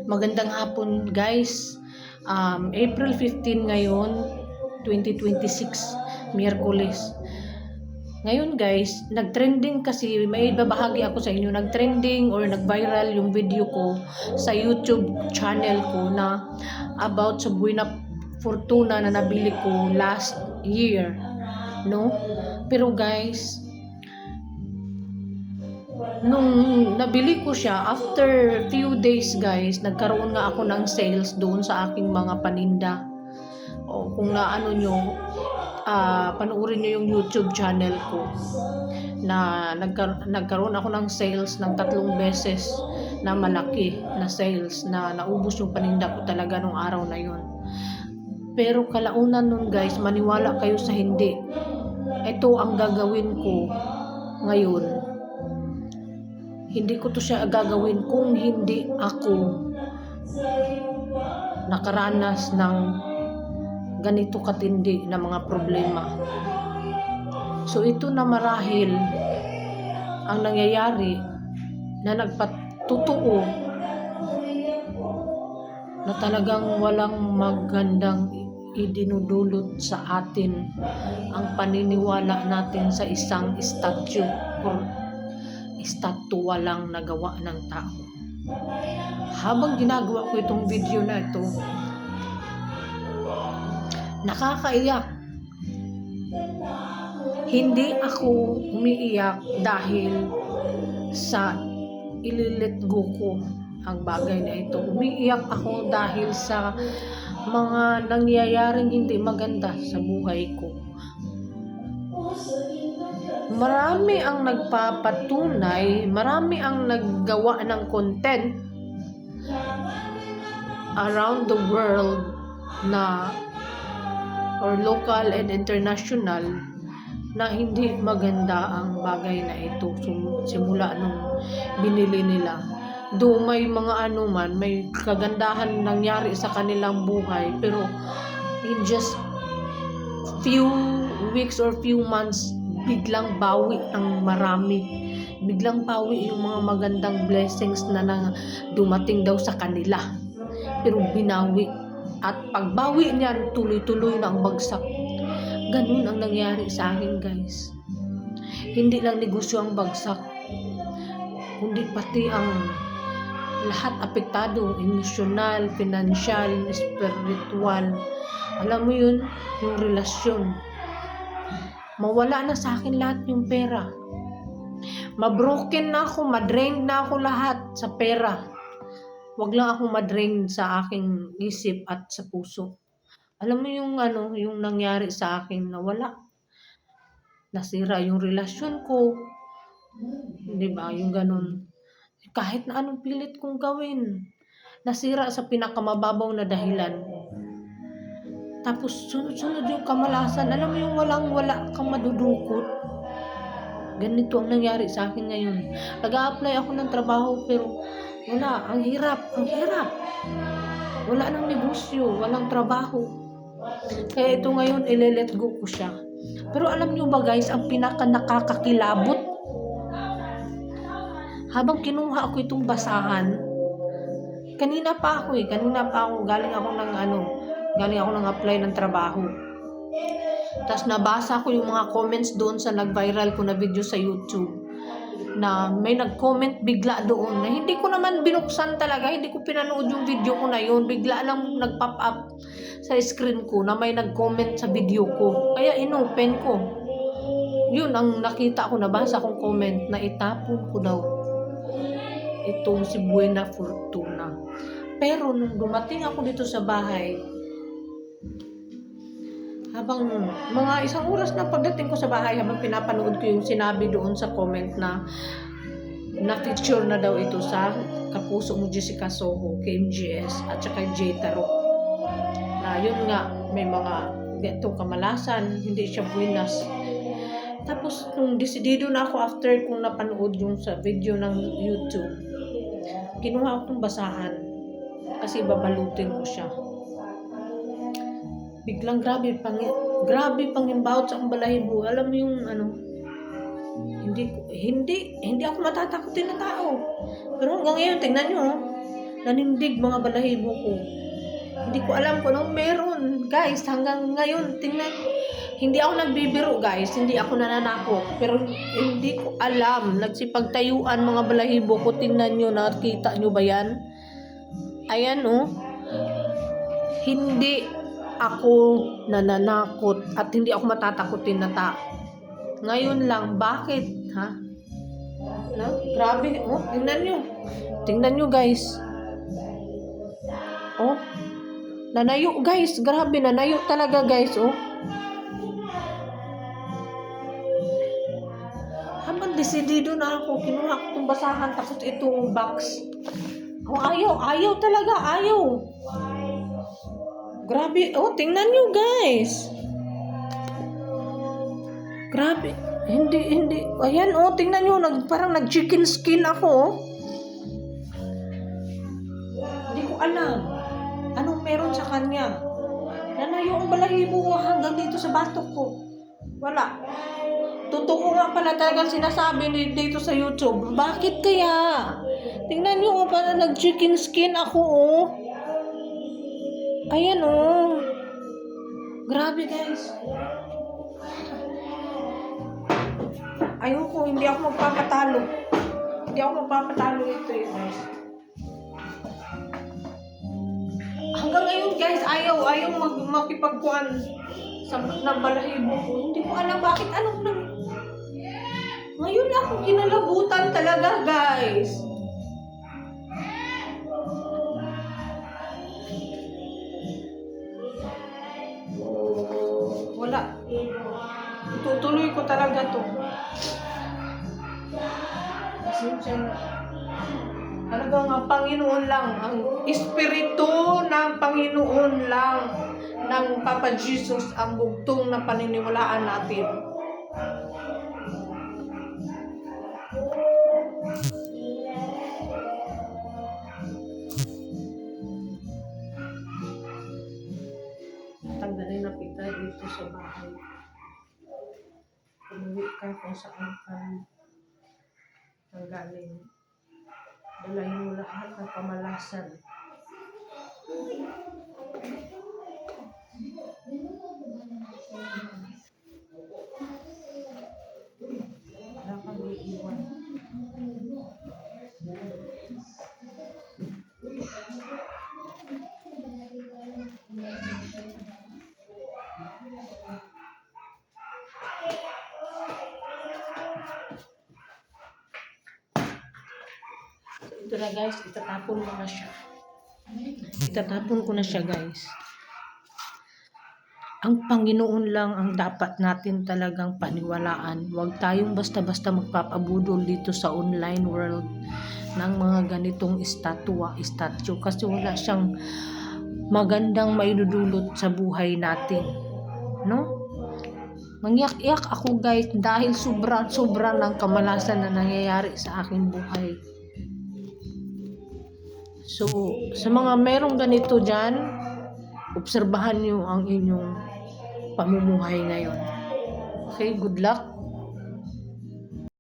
Magandang hapon guys. April 15 ngayon, 2026, Miyerkules. Ngayon guys, nagtrending kasi, may babahagi ako sa inyo, nagtrending or nag-viral yung video ko sa YouTube channel ko na about sa Buena Fortuna na nabili ko last year, no? Pero guys, nung nabili ko siya, after few days guys, nagkaroon nga ako ng sales doon sa aking mga paninda. O kung naano nyo, panuorin nyo yung YouTube channel ko na nagkaroon ako ng sales ng 3 beses na malaki na sales na naubos yung paninda ko talaga nung araw na yun. Pero kalaunan nun guys, maniwala kayo sa hindi, ito ang gagawin ko ngayon. Hindi ko to siya gagawin kung hindi ako nakaranas ng ganito katindi na mga problema. So ito na marahil ang nangyayari na nagpatutuo na talagang walang magandang idinudulot sa atin ang paniniwala natin sa isang statue or estatwa lang nagawa ng tao. Habang ginagawa ko itong video na ito, nakakaiyak. Hindi ako umiiyak dahil sa ililet go ko ang bagay na ito. Umiiyak ako dahil sa mga nangyayaring hindi maganda sa buhay ko. Marami ang nagpapatunay, marami ang naggawa ng content around the world na or local and international na hindi maganda ang bagay na ito simula nung binili nila. Do may mga may kagandahan nangyari sa kanilang buhay, pero in just few weeks or few months, biglang bawi ang marami. Biglang bawi yung mga magandang blessings na dumating daw sa kanila. Pero binawi. At pagbawi niyan, tuloy-tuloy na ang bagsak. Ganun ang nangyari sa akin guys. Hindi lang negosyo ang bagsak, kundi pati ang lahat apektado, emosyonal, financial, spiritual. Alam mo yun, yung relasyon. Mawala na sa akin lahat yung pera. Mabroken na ako, madrain na ako lahat sa pera. Wag lang akong madrain sa aking isip at sa puso. Alam mo yung yung nangyari sa akin na wala. Nasira yung relasyon ko. 'Di ba? Yung ganun. Kahit na anong pilit kong gawin, nasira sa pinakamababaw na dahilan. Tapos sunod-sunod yung kamalasan. Alam mo yung walang-wala kang madudukot. Ganito ang nangyari sa akin ngayon. Nag-a-apply ako ng trabaho pero wala. Ang hirap. Wala nang negosyo. Walang trabaho. Kaya ito ngayon, ile-let go ko siya. Pero alam nyo ba guys, ang pinaka nakakakilabot, habang kinuha ako itong basahan, kanina pa ako galing ako ng apply ng trabaho. Tapos nabasa ko yung mga comments doon sa nag-viral ko na video sa YouTube, na may nag-comment bigla doon na hindi ko naman binuksan talaga, hindi ko pinanood yung video ko na yun. Bigla lang nag-pop up sa screen ko na may nag-comment sa video ko. Kaya inopen ko. Yun ang nakita ko, nabasa kong comment na itapon ko daw itong si Buena Fortuna. Pero nung dumating ako dito sa bahay, habang mga 1 oras na pagdating ko sa bahay, habang pinapanood ko yung sinabi doon sa comment na na-feature na daw ito sa Kapuso mo Jessica Soho, KMGS at saka J Tarot. Na yun nga, may mga ganitong kamalasan, hindi siya buenas. Tapos nung desidido na ako after kong napanood yung sa video ng YouTube, kinuha akong basahan kasi babalutin ko siya. Biglang grabe pangimbawt sa akong balahibo. Alam mo yung hindi ako matatakotin na tao. Pero hanggang ngayon, tingnan nyo, nanindig mga balahibo ko. Hindi ko alam kung anong meron. Guys, hanggang ngayon, tingnan. Hindi ako nagbibiro, guys. Hindi ako nananakot. Pero hindi ko alam. Nagsipagtayuan mga balahibo ko. Tingnan nyo, nakita nyo ba yan? Ayan, oh. Hindi ako nananakot at hindi ako matatakotin na tao. Ngayon lang, bakit? Ha? No? Grabe. Oh, tingnan nyo. Tingnan nyo, guys. Oh. Nanayo, guys. Grabe, nanayo talaga, guys. Oh. Habang desidido na ako, kinuha ko itong basahan tapos itong box. Oh, ayaw talaga, ayaw. Grabe, oh, tingnan nyo, guys. Grabe, hindi. Ayan, oh, tingnan nyo, parang nag-chicken skin ako, oh. Hindi ko alam anong meron sa kanya. Nanayo ang balahibo ko hanggang dito sa batok ko. Wala. Totoo nga pala talagang sinasabi dito sa YouTube. Bakit kaya? Tingnan nyo, oh, parang nag-chicken skin ako, oh. Ayan, oh. Grabe, guys. Ayoko, hindi ako magpapatalo. Hindi ako magpapatalo ito, guys. Hanggang ngayon, guys, ayaw makipagkuhan sa balahibo ko. Hindi ko alam bakit. Ngayon ako kinalabutan talaga, guys. Wala. Tutuloy ko talaga to. Talagang ang Panginoon lang, ang Espiritu ng Panginoon lang ng Papa Jesus ang bugtong na paniniwalaan natin. Tanggalin na kita dito sa bahay. Umuwi ka kung saan ka nanggaling. Dalahin mo lahat ng pamalasan. Wala kang iiwan. Ito na, guys, itatapon mo na siya. Itatapon ko na siya, guys. Ang Panginoon lang ang dapat natin talagang paniwalaan. Huwag tayong basta-basta magpapabudol dito sa online world ng mga ganitong statue kasi wala siyang magandang maidudulot sa buhay natin. No? Mangyak-yak ako, guys, dahil sobra ng kamalasan na nangyayari sa aking buhay. So, sa mga merong ganito dyan, obserbahan nyo ang inyong pamumuhay ngayon. Okay, good luck.